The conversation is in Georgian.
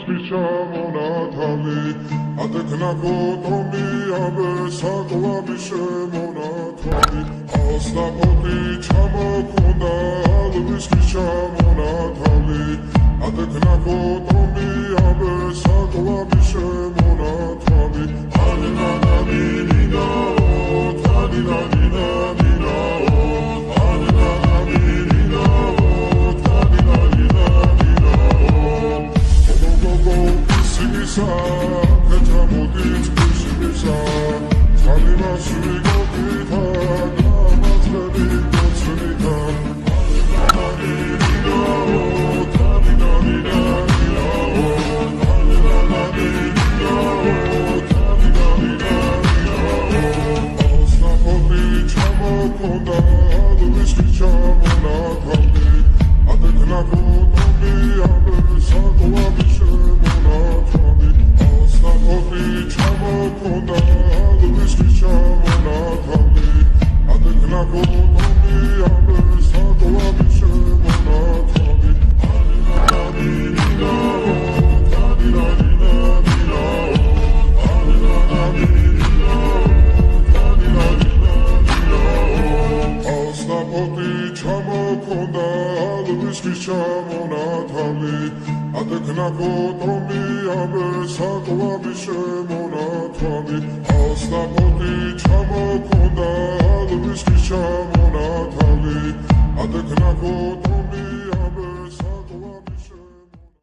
ჩამონათალი ატექნა გოტომი ამე საკვამი შემონათალი ასნაფოთი ჩამოქონდა ალვისკი ჩამონათალი ატექნა გოტომი ამე საკვამი შემონათალი ატექნა გოტომი ამე საკვამი შემონათალი ასნაფოთი ჩამოქონდა ალვისკი ჩამონათალი ატექნა